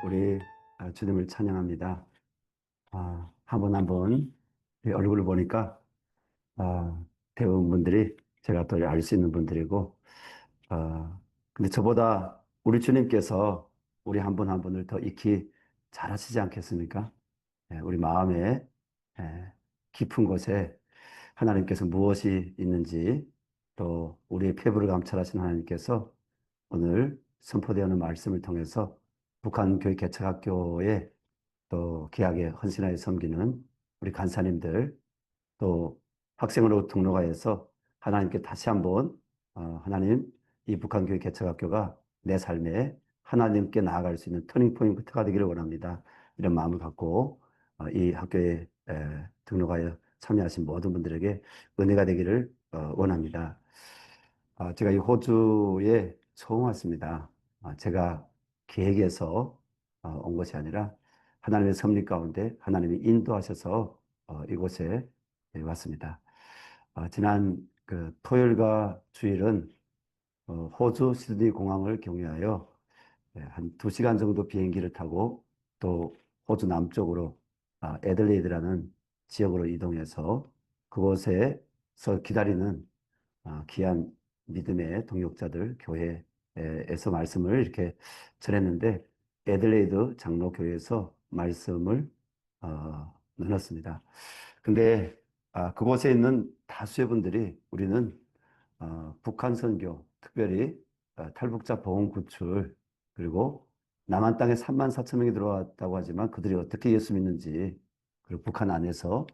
우리 주님을 찬양합니다. 한 분 한 분 얼굴을 보니까 대부분 분들이 제가 또 알 수 있는 분들이고, 근데 저보다 우리 주님께서 우리 한 분 한 분을 더 익히 잘 아시지 않겠습니까? 우리 마음의 깊은 곳에 하나님께서 무엇이 있는지, 또 우리의 폐부를 감찰하신 하나님께서 오늘 선포되는 말씀을 통해서 북한 교회 개척학교에 또 귀하게 헌신하여 섬기는 우리 간사님들, 또 학생으로 등록하여서 하나님께 다시 한번 하나님, 이 북한교회 개척학교가 내 삶에 하나님께 나아갈 수 있는 터닝포인트가 되기를 원합니다. 이런 마음을 갖고 이 학교에 등록하여 참여하신 모든 분들에게 은혜가 되기를 원합니다. 제가 이 호주에 처음 왔습니다. 제가 계획해서 온 것이 아니라 하나님의 섭리 가운데 하나님이 인도하셔서 이곳에 왔습니다. 지난 그 토요일과 주일은 호주 시드니 공항을 경유하여 한 2시간 정도 비행기를 타고 또 호주 남쪽으로 애들레이드라는 지역으로 이동해서 그곳에서 기다리는 귀한 믿음의 동역자들 교회에서 말씀을 이렇게 전했는데 애들레이드 장로교회에서 말씀을 나눴습니다. 근데 그곳에 있는 다수의 분들이 우리는 북한 선교, 특별히 탈북자 보험 구출, 그리고 남한 땅에 3만 4천 명이 들어왔다고 하지만 그들이 어떻게 예수 믿는지, 그리고 북한 안에서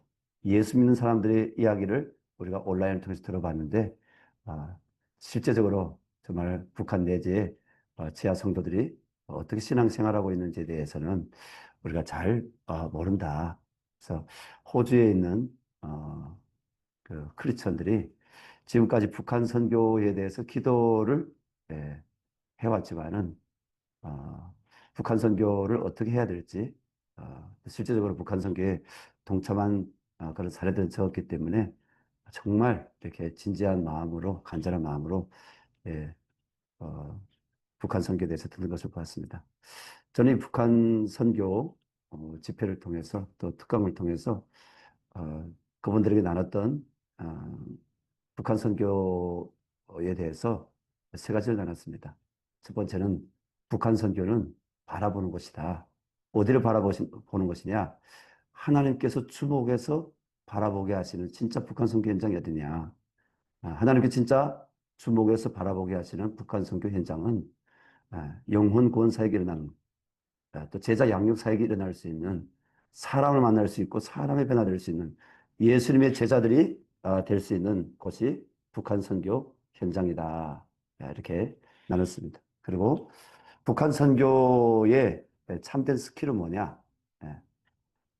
예수 믿는 사람들의 이야기를 우리가 온라인을 통해서 들어봤는데, 아, 실제적으로 정말 북한 내지의 지하 성도들이 어떻게 신앙생활하고 있는지에 대해서는 우리가 잘 모른다. 그래서 호주에 있는 그 크리스천들이 지금까지 북한 선교에 대해서 기도를 예, 해왔지만은 북한 선교를 어떻게 해야 될지 실제적으로 북한 선교에 동참한 그런 사례들은 적었기 때문에 정말 이렇게 진지한 마음으로 간절한 마음으로 예, 어, 북한 선교에 대해서 듣는 것을 보았습니다. 저는 이 북한 선교 집회를 통해서 또 특강을 통해서 그분들에게 나눴던 북한 선교에 대해서 세 가지를 나눴습니다. 첫 번째는 북한 선교는 바라보는 것이다. 어디를 바라보는 것이냐? 하나님께서 주목해서 바라보게 하시는 진짜 북한 선교 현장이 어디냐? 하나님께 진짜 주목해서 바라보게 하시는 북한 선교 현장은 영혼 구원 사역이 일어나는, 또 제자 양육 사역이 일어날 수 있는, 사람을 만날 수 있고 사람의 변화될 수 있는 예수님의 제자들이 될 수 있는 곳이 북한 선교 현장이다. 이렇게 나눴습니다. 그리고 북한 선교의 참된 스킬은 뭐냐?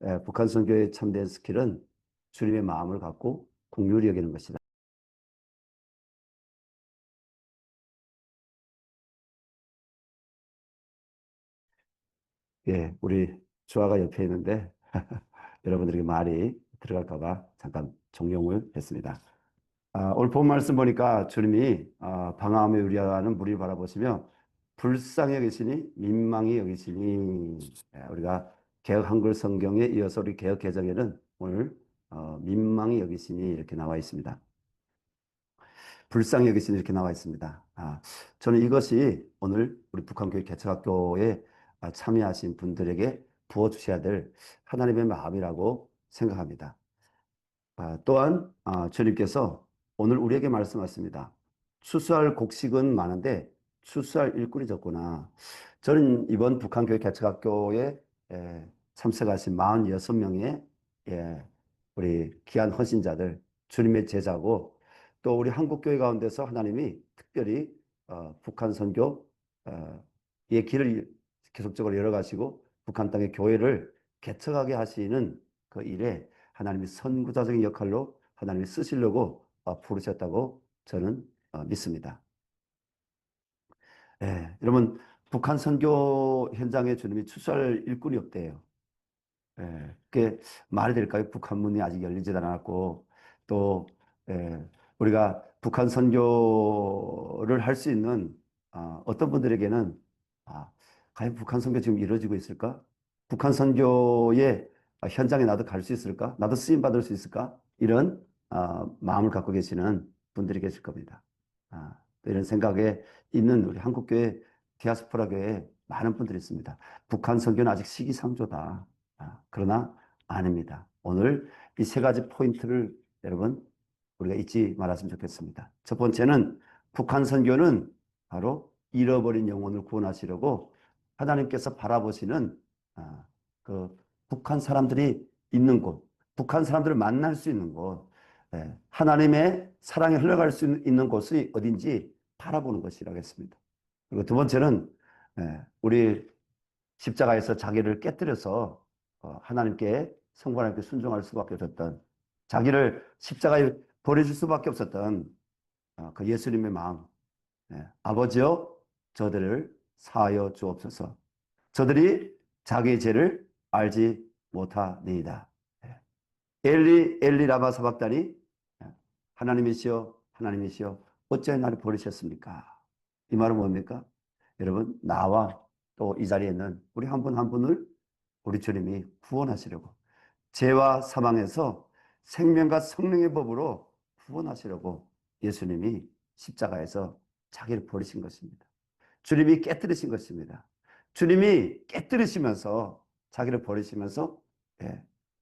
예, 북한 선교의 참된 스킬은 주님의 마음을 갖고 긍휼히 여기는 것이다. 예, 우리 주아가 옆에 있는데 여러분들에게 말이 들어갈까 봐 잠깐 종용을 했습니다. 오늘 본 말씀 보니까 주님이 방황함에 우리하는 무리를 바라보시며 불쌍히 여기시니 민망히 여기시니, 우리가 개역 한글 성경에 이어서 우리 개역 개정에는 오늘 민망히 여기시니 이렇게 나와 있습니다. 불쌍히 여기시니 이렇게 나와 있습니다. 저는 이것이 오늘 우리 북한교회 개척학교에 참여하신 분들에게 부어주셔야 될 하나님의 마음이라고 생각합니다. 또한 주님께서 오늘 우리에게 말씀하십니다. 추수할 곡식은 많은데 추수할 일꾼이 적구나. 저는 이번 북한교회 개척학교에 참석하신 46명의 우리 귀한 헌신자들, 주님의 제자고, 또 우리 한국교회 가운데서 하나님이 특별히 북한 선교 의 길을 계속적으로 열어가시고 북한 땅의 교회를 개척하게 하시는 그 일에 하나님이 선구자적인 역할로 하나님이 쓰시려고 부르셨다고 저는 믿습니다. 여러분, 북한 선교 현장에 주님이 추수할 일꾼이 없대요. 그게 말이 될까요? 북한 문이 아직 열리지 않았고, 또, 우리가 북한 선교를 할 수 있는, 어떤 분들에게는, 아, 과연 북한 선교 지금 이루어지고 있을까? 북한 선교의 현장에 나도 갈 수 있을까? 나도 쓰임 받을 수 있을까? 이런 마음을 갖고 계시는 분들이 계실 겁니다. 또 이런 생각에 있는 우리 한국교회 디아스포라 교회에 많은 분들이 있습니다. 북한 선교는 아직 시기상조다. 그러나 아닙니다. 오늘 이 세 가지 포인트를 여러분 우리가 잊지 말았으면 좋겠습니다. 첫 번째는 북한 선교는 바로 잃어버린 영혼을 구원하시려고 하나님께서 바라보시는 아, 그 북한 사람들이 있는 곳, 북한 사람들을 만날 수 있는 곳, 하나님의 사랑이 흘러갈 수 있는 곳이 어딘지 바라보는 것이라고 했습니다. 그리고 두 번째는 우리 십자가에서 자기를 깨뜨려서 하나님께 성부 하나님께 순종할 수밖에 없었던 자기를 십자가에 버려줄 수밖에 없었던 그 예수님의 마음. 아버지여 저들을 사하여 주옵소서. 저들이 자기의 죄를 알지 못하니이다. 엘리 엘리 라마 사박다니 하나님이시여 하나님이시여 어찌하여 나를 버리셨습니까? 이 말은 뭡니까? 여러분 나와 또 이 자리에 있는 우리 한 분 한 분을 우리 주님이 구원하시려고 죄와 사망에서 생명과 성령의 법으로 구원하시려고 예수님이 십자가에서 자기를 버리신 것입니다. 주님이 깨뜨리신 것입니다. 주님이 깨뜨리시면서 자기를 버리시면서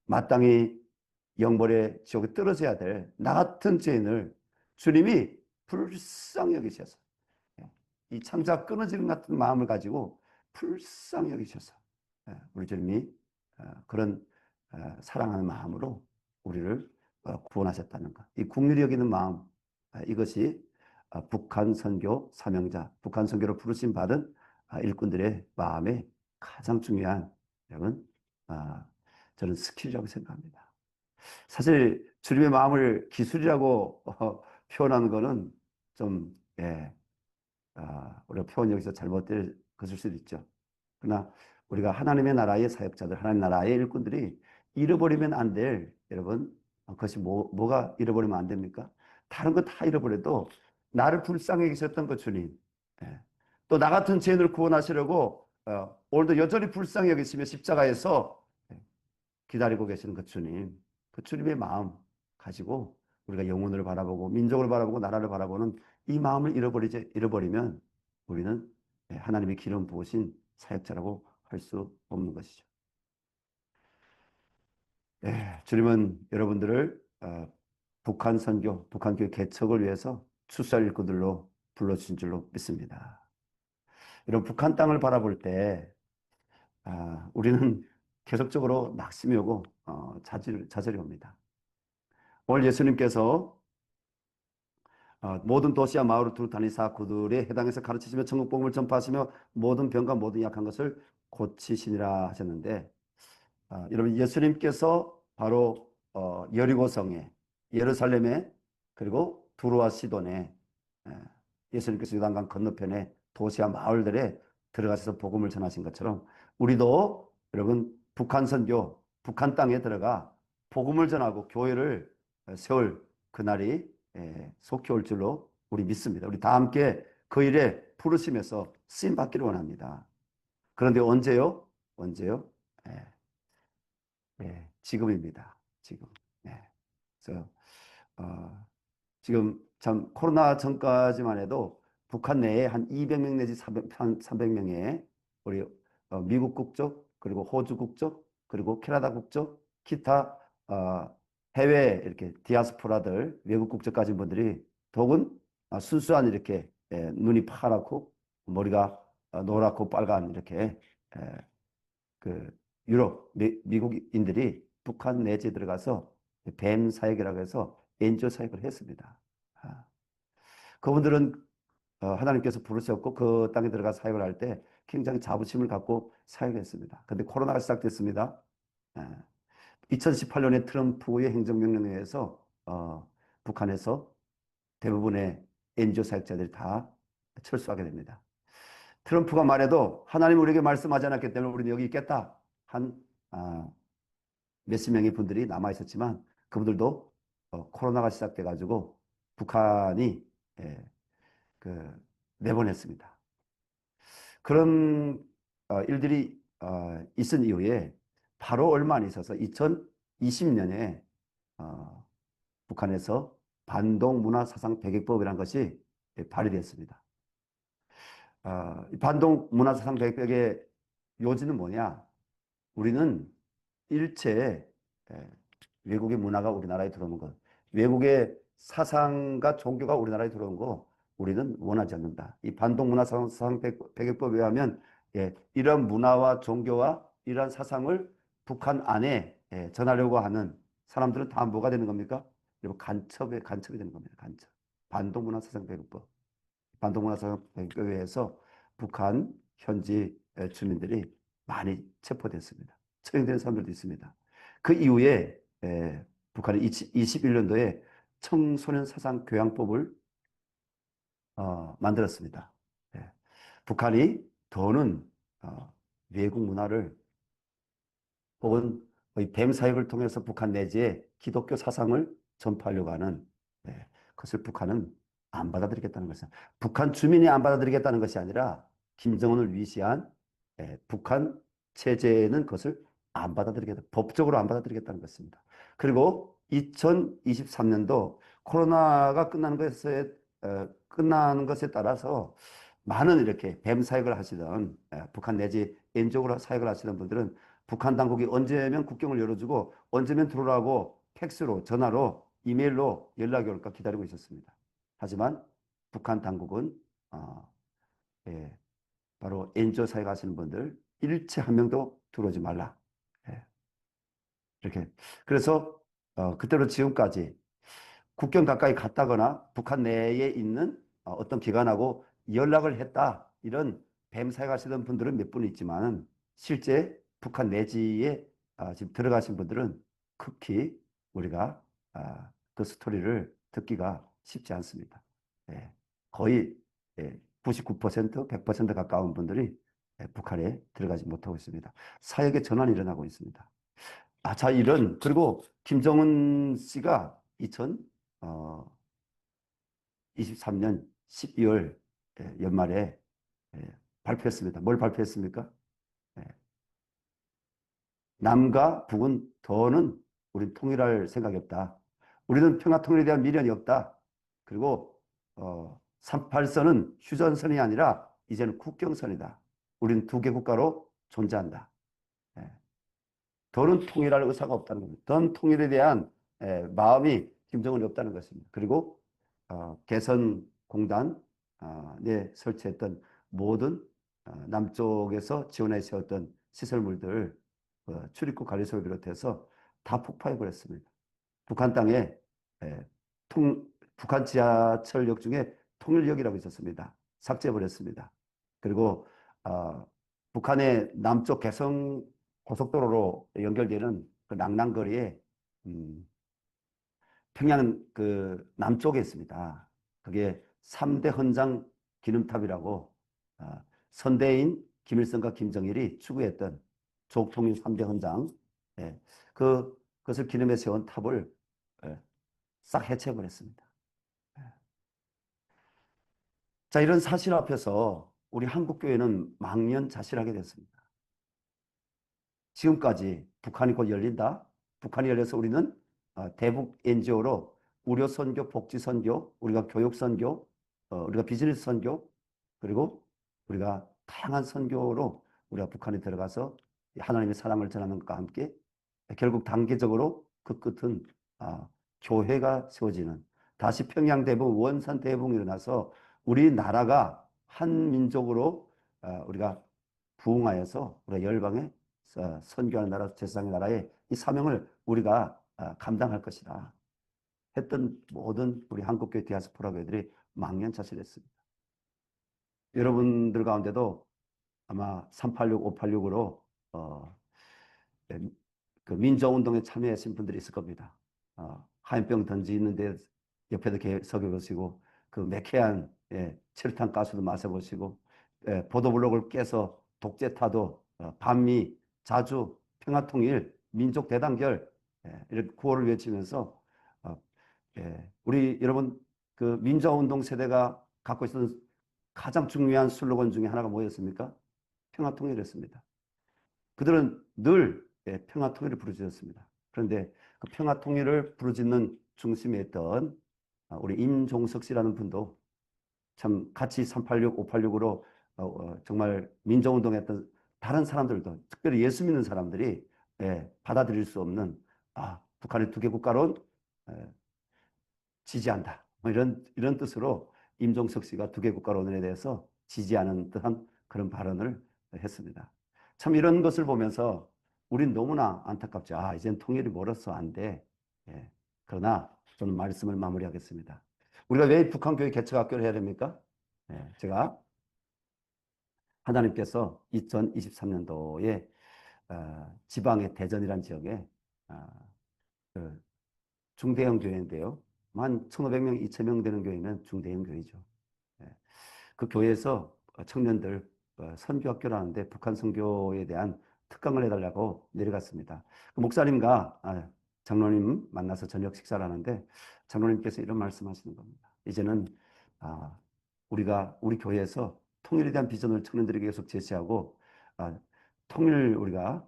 마땅히 영벌의 지옥에 떨어져야 될 나 같은 죄인을 주님이 불쌍히 여기셔서 이 창자 끊어지는 같은 마음을 가지고 불쌍히 여기셔서 우리 주님이 그런 사랑하는 마음으로 우리를 구원하셨다는 것. 이 국률이 여기는 마음, 이것이 북한 선교 사명자, 북한 선교로 부르심 받은 일꾼들의 마음에 가장 중요한 여러분, 저는 스킬이라고 생각합니다. 사실 주님의 마음을 기술이라고 표현하는 것은 좀 우리가 표현 여기서 잘못될 것일 수도 있죠. 그러나 우리가 하나님의 나라의 사역자들, 하나님 나라의 일꾼들이 잃어버리면 안 될, 여러분, 그것이 뭐가 잃어버리면 안 됩니까? 다른 거 다 잃어버려도 나를 불쌍히 계셨던 그 주님, 또 나 같은 죄인을 구원하시려고 오늘도 여전히 불쌍히 여기시며 십자가에서 기다리고 계시는 그 주님의 마음 가지고 우리가 영혼을 바라보고 민족을 바라보고 나라를 바라보는 이 마음을 잃어버리면 우리는 하나님의 기름 부으신 사역자라고 할 수 없는 것이죠. 주님은 여러분들을 북한 선교, 북한 교회 개척을 위해서 출사 일꾼들로 불러주신 줄로 믿습니다. 이런 북한 땅을 바라볼 때 우리는 계속적으로 낙심이 오고 좌절이 옵니다. 오늘 예수님께서 모든 도시와 마을을 두루 다니사 그들의 해당해서 가르치시며 천국 복음을 전파하시며 모든 병과 모든 약한 것을 고치시니라 하셨는데 여러분 예수님께서 바로 여리고성에 예루살렘에 그리고 두로와 시돈에 예수님께서 요단강 건너편에 도시와 마을들에 들어가셔서 복음을 전하신 것처럼 우리도 여러분 북한 선교 북한 땅에 들어가 복음을 전하고 교회를 세울 그날이 속히 올 줄로 우리 믿습니다. 우리 다 함께 그 일에 부르심에서 쓰임 받기를 원합니다. 그런데 언제요? 언제요? 예, 지금입니다. 지금. 예. 그래서 지금 참 코로나 전까지만 해도 북한 내에 한 200명 내지 300명의 우리 미국 국적 그리고 호주 국적 그리고 캐나다 국적 기타 해외 이렇게 디아스포라들 외국 국적 가진 분들이 더군 순수한 이렇게 눈이 파랗고 머리가 노랗고 빨간 이렇게 그 유럽 미국인들이 북한 내지에 들어가서 뱀 사역이라고 해서 엔조 사역을 했습니다. 아, 그분들은 하나님께서 부르셨고 그 땅에 들어가 사역을 할 때 굉장히 자부심을 갖고 사역했습니다. 그런데 코로나가 시작됐습니다. 2018년에 트럼프의 행정명령에 의해서 북한에서 대부분의 엔조 사역자들이 다 철수하게 됩니다. 트럼프가 말해도 하나님 우리에게 말씀하지 않았기 때문에 우리는 여기 있겠다 한 몇십 명의 분들이 남아 있었지만 그분들도 코로나가 시작돼 가지고 북한이 내보냈습니다. 그런 일들이 있은 이후에 바로 얼마 안 있어서 2020년에 북한에서 반동문화사상 배격법이라는 것이 발의됐습니다. 이 반동문화사상 배격법의 요지는 뭐냐? 우리는 일체의 외국의 문화가 우리나라에 들어오는 것, 외국의 사상과 종교가 우리나라에 들어온 거 우리는 원하지 않는다. 이 반동문화사상 배격법에 의하면 이런 문화와 종교와 이러한 사상을 북한 안에 전하려고 하는 사람들은 다 뭐가 되는 겁니까? 그리고 간첩이 되는 겁니다. 간첩. 반동문화사상 배격법. 반동문화사상 배격법에 의해서 북한 현지 주민들이 많이 체포됐습니다. 처형된 사람들도 있습니다. 그 이후에 북한이 21년도에 청소년 사상 교양법을 만들었습니다. 예. 북한이 더는 외국 문화를 혹은 뱀 사역을 통해서 북한 내지에 기독교 사상을 전파하려고 하는 그것을 북한은 안 받아들이겠다는 것은 북한 주민이 안 받아들이겠다는 것이 아니라 김정은을 위시한 북한 체제는 그것을 안 받아들이겠다. 법적으로 안 받아들이겠다는 것입니다. 그리고 2023년도 코로나가 끝나는 것에 따라서 많은 이렇게 뱀 사역을 하시던 북한 내지 N적으로 사역을 하시던 분들은 북한 당국이 언제면 국경을 열어주고 언제면 들어오라고 팩스로, 전화로, 이메일로 연락이 올까 기다리고 있었습니다. 하지만 북한 당국은 예, 바로 엔조 사역하시는 분들 일체 한 명도 들어오지 말라. 예, 이렇게. 그래서 그때로 지금까지 국경 가까이 갔다거나 북한 내에 있는 어떤 기관하고 연락을 했다. 이런 뱀 사역하시던 분들은 몇 분 있지만 실제 북한 내지에 지금 들어가신 분들은 극히 우리가 그 스토리를 듣기가 쉽지 않습니다. 예, 거의 99%, 100% 가까운 분들이 북한에 들어가지 못하고 있습니다. 사역의 전환이 일어나고 있습니다. 자, 그리고 김정은 씨가 2023년 12월 연말에 발표했습니다. 뭘 발표했습니까? 예, 남과 북은 더는 우린 통일할 생각이 없다. 우리는 평화 통일에 대한 미련이 없다. 그리고 38선은 휴전선이 아니라 이제는 국경선이다. 우리는 두 개 국가로 존재한다. 예. 더는 통일할 의사가 없다는 겁니다. 더는 통일에 대한 마음이 김정은이 없다는 것입니다. 그리고 개선공단에 설치했던 모든 남쪽에서 지원해 세웠던 시설물들 출입국 관리소를 비롯해서 다 폭파해버렸습니다. 북한 땅에 에, 북한 지하철역 중에 통일역이라고 있었습니다. 삭제해버렸습니다. 그리고 북한의 남쪽 개성 고속도로로 연결되는 그 낭랑거리에 평양 그 남쪽에 있습니다. 그게 3대 헌장 기념탑이라고 선대인 김일성과 김정일이 추구했던 조통일 3대 헌장 예, 그것을 기념해 세운 탑을 예, 싹 해체해버렸습니다. 예. 자, 이런 사실 앞에서 우리 한국교회는 망연자실하게 됐습니다. 지금까지 북한이 곧 열린다. 북한이 열려서 우리는 대북 NGO로 의료 선교, 복지 선교, 우리가 교육 선교, 우리가 비즈니스 선교, 그리고 우리가 다양한 선교로 우리가 북한에 들어가서 하나님의 사랑을 전하는 것과 함께 결국 단계적으로 그 끝은 교회가 세워지는 다시 평양 대붕, 원산 대붕이 일어나서 우리나라가 한 민족으로 우리가 부흥하여서 우리가 열방에 선교하는 나라, 제사장의 나라의 이 사명을 우리가 감당할 것이다. 했던 모든 우리 한국교회 디아스포라 교회들이 망연자실했습니다. 여러분들 가운데도 아마 386, 586으로 그 민주운동에 참여하신 분들이 있을 겁니다. 화염병 던지는데 옆에도 서겨 보시고 그 매캐한 철탄 가스도 마셔보시고 보도블록을 깨서 독재타도 반미 자주 평화통일 민족 대단결 이런 구호를 외치면서 우리 여러분 그 민주화운동 세대가 갖고 있었던 가장 중요한 슬로건 중에 하나가 뭐였습니까? 평화 통일을 했습니다. 그들은 늘 평화 통일을 부르짖었습니다. 그런데 그 평화 통일을 부르짖는 중심에 있던 우리 임종석 씨라는 분도 참 같이 386, 586으로 정말 민족운동했던 다른 사람들도 특별히 예수 믿는 사람들이 받아들일 수 없는 북한의 두 개 국가론 지지한다. 뭐 이런 뜻으로 임종석 씨가 두 개 국가론에 대해서 지지하는 듯한 그런 발언을 했습니다. 참 이런 것을 보면서 우린 너무나 안타깝죠. 이젠 통일이 멀었어. 안 돼. 예. 그러나 저는 말씀을 마무리하겠습니다. 우리가 왜 북한교회 개척학교를 해야 됩니까? 제가 하나님께서 2023년도에 지방의 대전이라는 지역에 그 중대형 교회인데요. 한 1,500명, 2,000명 되는 교회면 중대형 교회죠. 예. 그 교회에서 청년들 선교학교라는데 북한 선교에 대한 특강을 해달라고 내려갔습니다. 그 목사님과 장로님 만나서 저녁 식사를 하는데 장로님께서 이런 말씀하시는 겁니다. 이제는 우리 교회에서 통일에 대한 비전을 청년들에게 계속 제시하고 통일 우리가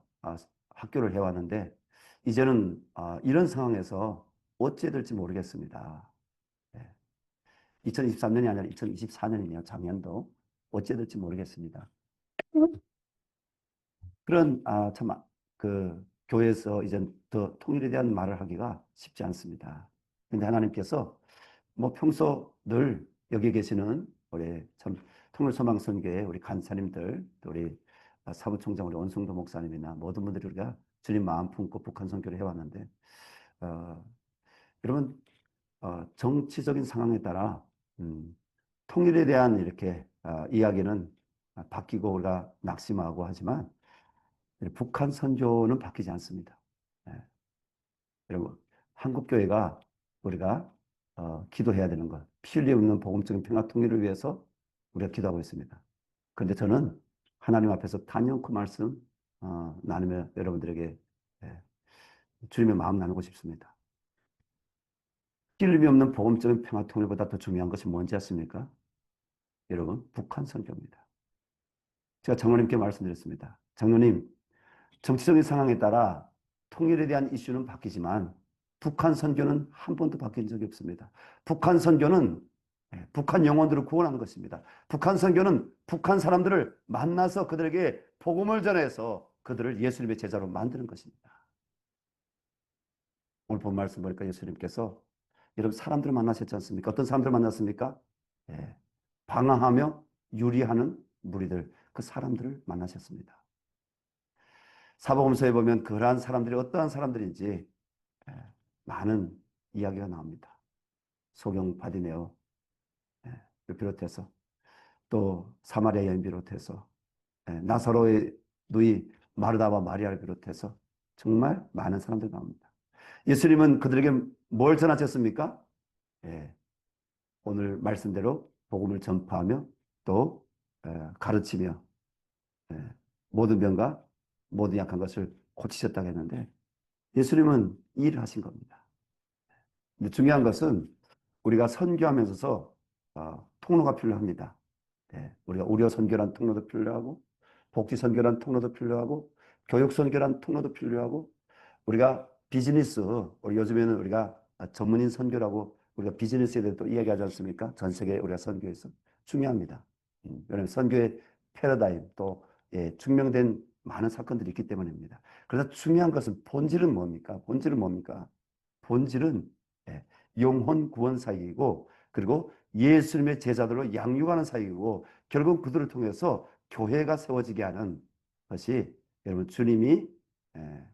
학교를 해왔는데 이제는 이런 상황에서 어찌해야 될지 모르겠습니다. 2023년이 아니라 2024년이네요. 작년도. 어찌해야 될지 모르겠습니다. 그런, 그, 교회에서 이제 더 통일에 대한 말을 하기가 쉽지 않습니다. 근데 하나님께서 뭐 평소 늘 여기 계시는 우리 참 통일소망선교회 우리 간사님들, 또 우리 사무총장 우리 원성도 목사님이나 모든 분들이 우리가 주님 마음 품고 북한 선교를 해왔는데, 어, 여러분, 정치적인 상황에 따라 통일에 대한 이렇게 이야기는 바뀌고 우리가 낙심하고 하지만 북한 선교는 바뀌지 않습니다. 예. 여러분, 한국 교회가 우리가 기도해야 되는 것, 피 흘리 없는 복음적인 평화 통일을 위해서 우리가 기도하고 있습니다. 그런데 저는 하나님 앞에서 단연코 말씀 나누며 여러분들에게 예, 주님의 마음 나누고 싶습니다. 피 흘림이 없는 복음적인 평화 통일보다 더 중요한 것이 뭔지 아십니까? 여러분, 북한 선교입니다. 제가 장로님께 말씀드렸습니다. 장로님, 정치적인 상황에 따라 통일에 대한 이슈는 바뀌지만 북한 선교는 한 번도 바뀐 적이 없습니다. 북한 선교는 북한 영혼들을 구원하는 것입니다. 북한 선교는 북한 사람들을 만나서 그들에게 복음을 전해서 그들을 예수님의 제자로 만드는 것입니다. 오늘 본 말씀 보니까 예수님께서 여러분 사람들을 만나셨지 않습니까? 어떤 사람들을 만났습니까? 예, 방황하며 유리하는 무리들, 그 사람들을 만나셨습니다. 사복음서에 보면 그러한 사람들이 어떠한 사람들인지 많은 이야기가 나옵니다. 소경 바디메오 비롯해서 또 사마리아 여인 비롯해서 나사로의 누이 마르다와 마리아를 비롯해서 정말 많은 사람들이 나옵니다. 예수님은 그들에게 뭘 전하셨습니까? 예, 오늘 말씀대로 복음을 전파하며 또 가르치며 모든 병과 모든 약한 것을 고치셨다고 했는데 예수님은 이 일을 하신 겁니다. 근데 중요한 것은 우리가 선교하면서 통로가 필요합니다. 우리가 의료 선교란 통로도 필요하고 복지 선교란 통로도 필요하고 교육 선교란 통로도 필요하고 우리가 비즈니스 우리 요즘에는 우리가 전문인 선교라고 우리가 비즈니스에 대해 또 이야기하지 않습니까? 전 세계 우리가 선교에서 중요합니다. 왜냐하면 선교의 패러다임 또 증명된 많은 사건들이 있기 때문입니다. 그래서 중요한 것은 본질은 뭡니까? 본질은 뭡니까? 본질은 예, 영혼 구원 사역이고 그리고 예수님의 제자들로 양육하는 사역이고 결국 그들을 통해서 교회가 세워지게 하는 것이 여러분 주님이 예,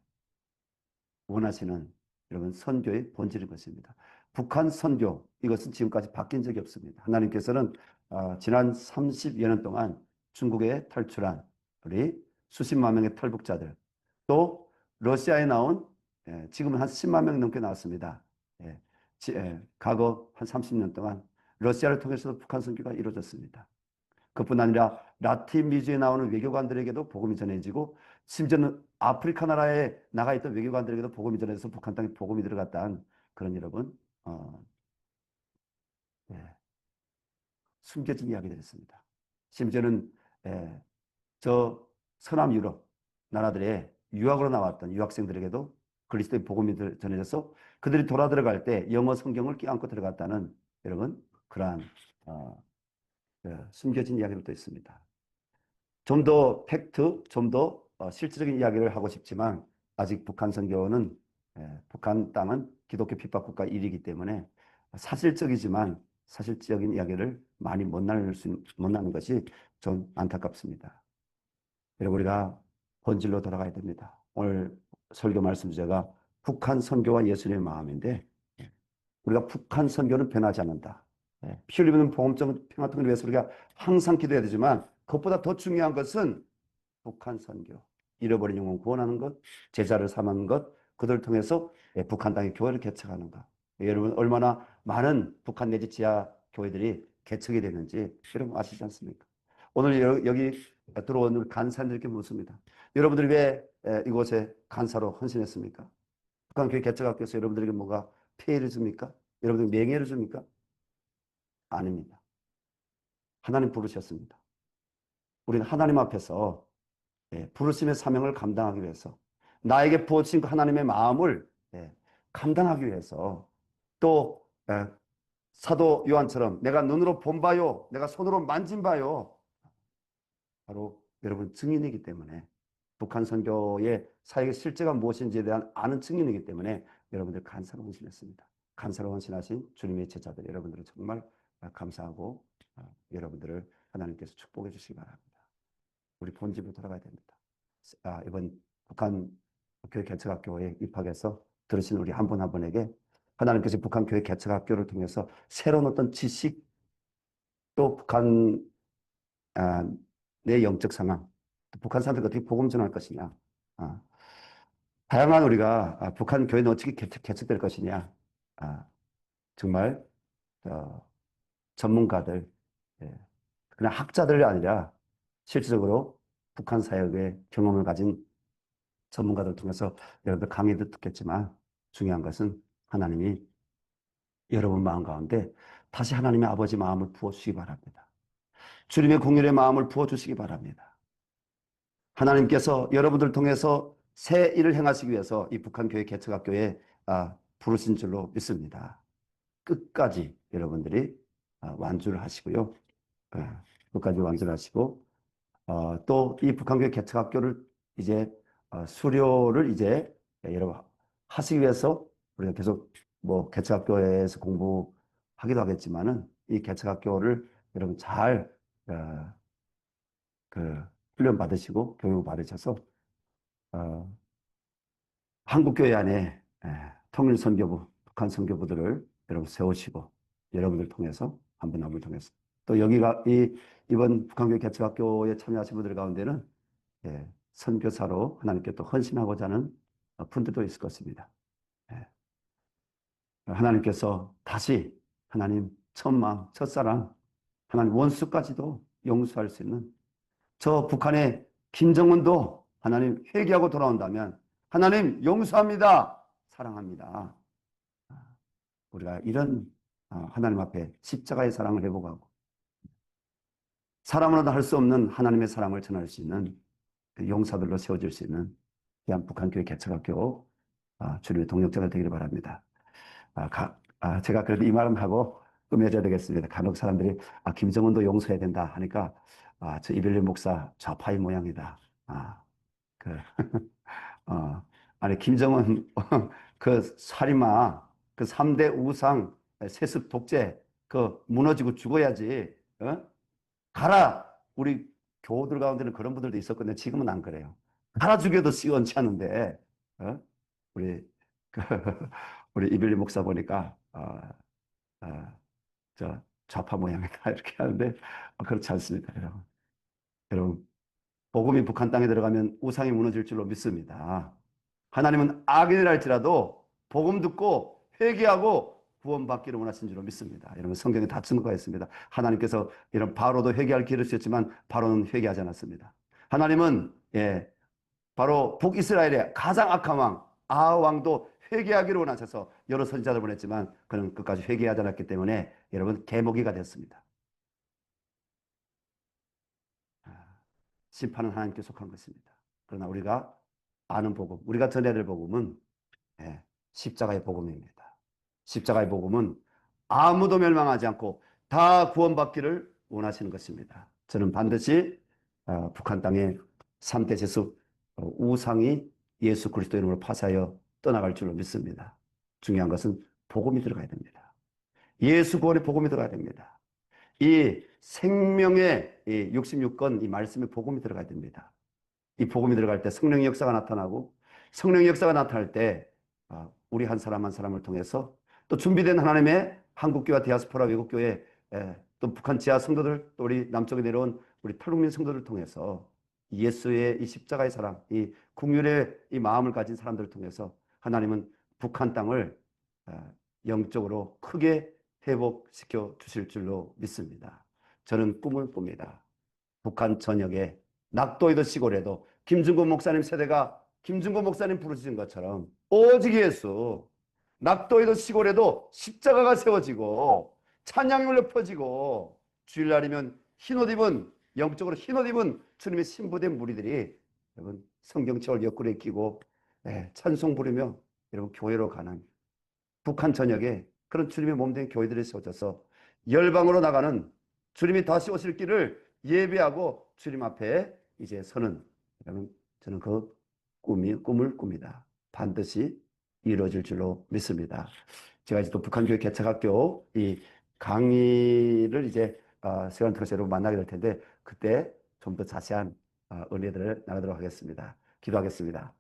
원하시는 여러분 선교의 본질인 것입니다. 북한 선교 이것은 지금까지 바뀐 적이 없습니다. 하나님께서는 지난 30여 년 동안 중국에 탈출한 우리 수십만 명의 탈북자들 또 러시아에 나온 지금은 한 10만 명 넘게 나왔습니다. 과거 한 30년 동안 러시아를 통해서 북한 선교가 이루어졌습니다. 그뿐 아니라 라틴 미주에 나오는 외교관들에게도 복음이 전해지고 심지어는 아프리카 나라에 나가 있던 외교관들에게도 복음이 전해져서 북한 땅에 복음이 들어갔다는 그런 여러분 예, 숨겨진 이야기들이 있습니다. 심지어는 저 서남 유럽 나라들의 유학으로 나왔던 유학생들에게도 그리스도의 복음이 전해져서 그들이 돌아 들어갈 때 영어 성경을 껴안고 들어갔다는 여러분 그러한 어, 숨겨진 이야기도 있습니다. 좀 더 팩트, 좀 더 실질적인 이야기를 하고 싶지만 아직 북한 선교는 북한 땅은 기독교 핍박 국가 1위이기 때문에 사실적이지만 사실적인 이야기를 많이 못 나눈 것이 좀 안타깝습니다. 여러분 우리가 본질로 돌아가야 됩니다. 오늘 설교 말씀 주제가 북한 선교와 예수님의 마음인데 우리가 북한 선교는 변하지 않는다. 피 흘리는 복음적 평화통일을 위해서 우리가 항상 기도해야 되지만 그것보다 더 중요한 것은 북한 선교, 잃어버린 영혼 구원하는 것, 제자를 삼는 것, 그들을 통해서 북한 땅의 교회를 개척하는 것. 여러분 얼마나 많은 북한 내지 지하 교회들이 개척이 되는지 여러분 아시지 않습니까? 오늘 여기 들어온 우리 간사님들께 묻습니다. 여러분들이 왜 이곳에 간사로 헌신했습니까? 북한 교회 개척하기 위해서 여러분들에게 뭐가 피해를 줍니까? 여러분들 명예를 줍니까? 아닙니다. 하나님 부르셨습니다. 우리는 하나님 앞에서 부르심의 사명을 감당하기 위해서 나에게 부어진 그 하나님의 마음을 감당하기 위해서 또 사도 요한처럼 내가 눈으로 본 바요, 내가 손으로 만진 바요, 바로 여러분 증인이기 때문에 북한 선교의 사역의 실제가 무엇인지에 대한 아는 증인이기 때문에 여러분들 간사로 헌신했습니다. 간사로 헌신하신 주님의 제자들 여러분들은 정말 감사하고 여러분들을 하나님께서 축복해 주시기 바랍니다. 우리 본집으로 돌아가야 됩니다. 이번 북한 교회 개척학교에 입학해서 들으신 우리 한 분 한 분에게 하나님께서 북한 교회 개척학교를 통해서 새로운 어떤 지식 또 북한 내 영적 상황, 북한 사람들이 어떻게 복음 전할 것이냐, 다양한 우리가 북한 교회는 어떻게 개척될 것이냐, 정말 전문가들, 예, 그냥 학자들이 아니라 실질적으로 북한 사역의 경험을 가진 전문가들 통해서 여러분들 강의도 듣겠지만 중요한 것은 하나님이 여러분 마음 가운데 다시 하나님의 아버지 마음을 부어주시기 바랍니다. 주님의 공율의 마음을 부어주시기 바랍니다. 하나님께서 여러분들 통해서 새 일을 행하시기 위해서 이 북한교회 개척학교에 부르신 줄로 믿습니다. 끝까지 여러분들이 완주를 하시고요. 끝까지 완주를 하시고 또 이 북한교회 개척학교를 이제 수료를 이제 여러분 하시기 위해서 우리가 계속 뭐 개척학교에서 공부하기도 하겠지만은 이 개척학교를 여러분 잘 그 훈련 받으시고 교육 받으셔서 어, 한국교회 안에 통일선교부, 북한 선교부들을 여러분 세우시고 여러분들 통해서 한 분 한 분 통해서 또 여기가 이번 북한교회 개척학교에 참여하신 분들 가운데는 선교사로 하나님께 또 헌신하고자 하는 분들도 있을 것입니다. 예. 하나님께서 다시 하나님 첫마음, 첫사랑, 하나님 원수까지도 용서할 수 있는 저 북한의 김정은도 하나님 회개하고 돌아온다면 하나님 용서합니다. 사랑합니다. 우리가 이런 하나님 앞에 십자가의 사랑을 회복하고 사람으로도 할 수 없는 하나님의 사랑을 전할 수 있는 그 용사들로 세워질 수 있는 귀한 북한교회 개척학교 주님의 동역자가 되기를 바랍니다. 제가 그래도 이 말은 하고 끝맺어야 되겠습니다. 간혹 사람들이 김정은도 용서해야 된다 하니까 저 이별리 목사 좌파의 모양이다. 그, 어, 아니 김정은 그 살인마 그 3대 우상 세습 독재 그 무너지고 죽어야지. 가라. 우리 교우들 가운데는 그런 분들도 있었거든요. 지금은 안 그래요. 가라 죽여도 시원치 않은데 우리 그, 우리 이빌리 목사 보니까 저 좌파 모양이다 이렇게 하는데 그렇지 않습니다, 여러분. 여러분 복음이 북한 땅에 들어가면 우상이 무너질 줄로 믿습니다. 하나님은 악인이랄지라도 복음 듣고 회개하고 구원받기를 원하신 줄로 믿습니다. 여러분 성경에 다 증거가 있습니다. 하나님께서 이런 바로도 회개할 길을 주셨지만 바로는 회개하지 않았습니다. 하나님은 바로 북이스라엘의 가장 악한 왕 아하 왕도 회개하기를 원하셔서 여러 선지자를 보냈지만 그는 끝까지 회개하지 않았기 때문에 여러분 개모기가 됐습니다. 심판은 하나님께 속한 것입니다. 그러나 우리가 아는 복음, 우리가 전해야 될 복음은 십자가의 복음입니다. 십자가의 복음은 아무도 멸망하지 않고 다 구원받기를 원하시는 것입니다. 저는 반드시 북한 땅에 3대 제수 우상이 예수 그리스도 이름으로 파사하여 떠나갈 줄로 믿습니다. 중요한 것은 복음이 들어가야 됩니다. 예수 구원의 복음이 들어가야 됩니다. 이 생명의 66권 이 말씀의 복음이 들어가야 됩니다. 이 복음이 들어갈 때 성령의 역사가 나타나고 성령의 역사가 나타날 때 우리 한 사람 한 사람을 통해서 또 준비된 하나님의 한국교회와 디아스포라 외국교회 또 북한 지하 성도들 또 우리 남쪽에 내려온 우리 탈북민 성도들을 통해서 예수의 이 십자가의 사랑, 이 국률의 이 마음을 가진 사람들을 통해서 하나님은 북한 땅을 영적으로 크게 회복시켜 주실 줄로 믿습니다. 저는 꿈을 꿉니다. 북한 전역에 낙도에도 시골에도 김준구 목사님 세대가 김준구 목사님 부르신 것처럼 오직 예수, 낙도에도 시골에도 십자가가 세워지고 찬양이 울려 퍼지고 주일날이면 흰옷 입은 영적으로 흰옷 입은 주님의 신부된 무리들이 여러분 성경책을 옆구리에 끼고 찬송 부르며 여러분 교회로 가는 북한 전역에 그런 주님의 몸된 교회들이 세워져서 열방으로 나가는 주님이 다시 오실 길을 예배하고 주님 앞에 이제 서는 여러분 저는 그 꿈을 꿉니다. 반드시 이루어질 줄로 믿습니다. 제가 이제 또 북한교회 개척학교 이 강의를 이제 시간 통해서 여러분 만나게 될 텐데 그때 좀 더 자세한 은혜들을 나누도록 하겠습니다. 기도하겠습니다.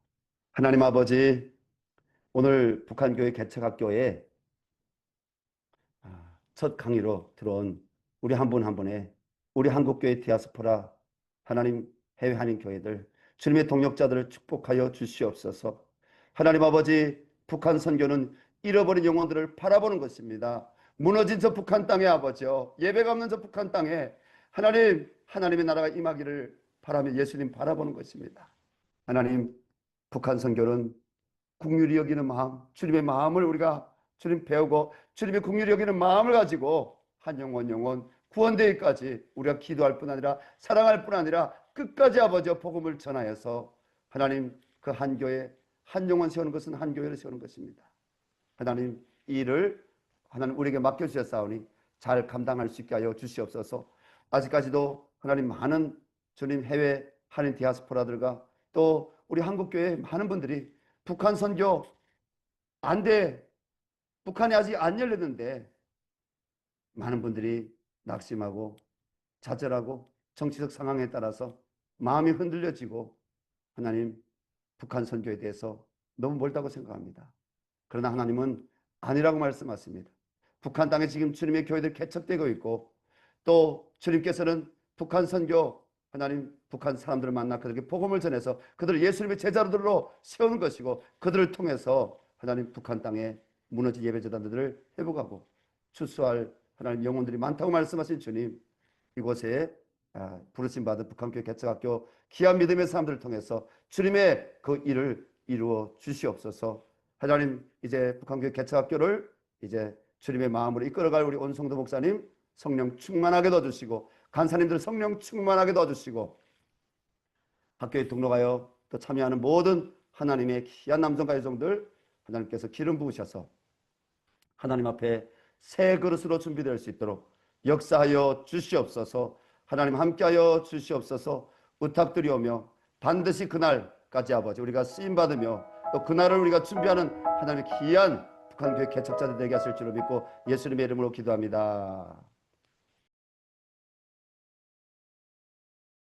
하나님 아버지, 오늘 북한교회 개척학교에 첫 강의로 들어온 우리 한 분 한 분의 우리 한국교회 디아스포라 하나님 해외 한인 교회들 주님의 동역자들을 축복하여 주시옵소서. 하나님 아버지, 북한 선교는 잃어버린 영혼들을 바라보는 것입니다. 무너진 저 북한 땅에 아버지요, 예배가 없는 저 북한 땅에 하나님의 나라가 임하기를 바라며 예수님 바라보는 것입니다. 하나님, 북한 선교는 국률이 여기는 마음, 주님의 마음을 우리가 주님 배우고 주님의 국률이 여기는 마음을 가지고 한 영혼 구원되기까지 우리가 기도할 뿐 아니라 사랑할 뿐 아니라 끝까지 아버지 복음을 전하여서 하나님 그 한 교회 한 영혼 세우는 것은 한 교회를 세우는 것입니다. 하나님 이 일을 하나님 우리에게 맡겨주셨사오니 잘 감당할 수 있게 하여 주시옵소서. 아직까지도 하나님 많은 주님 해외 한인 디아스포라들과 또 우리 한국교회 많은 분들이 북한 선교 안 돼, 북한이 아직 안 열렸는데 많은 분들이 낙심하고 좌절하고 정치적 상황에 따라서 마음이 흔들려지고 하나님 북한 선교에 대해서 너무 멀다고 생각합니다. 그러나 하나님은 아니라고 말씀하십니다. 북한 땅에 지금 주님의 교회들 개척되고 있고 또 주님께서는 북한 선교 하나님 북한 사람들을 만나 그들에게 복음을 전해서 그들을 예수님의 제자들로 세우는 것이고 그들을 통해서 하나님 북한 땅에 무너진 예배재단들을 회복하고 출소할 하나님 영혼들이 많다고 말씀하신 주님, 이곳에 부르심 받은 북한교회 개척학교 귀한 믿음의 사람들을 통해서 주님의 그 일을 이루어 주시옵소서. 하나님 이제 북한교회 개척학교를 이제 주님의 마음으로 이끌어갈 우리 온성도 목사님 성령 충만하게 넣어주시고 간사님들 성령 충만하게 넣어주시고 학교에 등록하여 또 참여하는 모든 하나님의 귀한 남성과 여성들 하나님께서 기름 부으셔서 하나님 앞에 새 그릇으로 준비될 수 있도록 역사하여 주시옵소서. 하나님 함께하여 주시옵소서. 부탁드리오며 반드시 그날까지 아버지 우리가 쓰임받으며 또 그날을 우리가 준비하는 하나님의 귀한 북한교회 개척자들 되게 하실 줄로 믿고 예수님의 이름으로 기도합니다.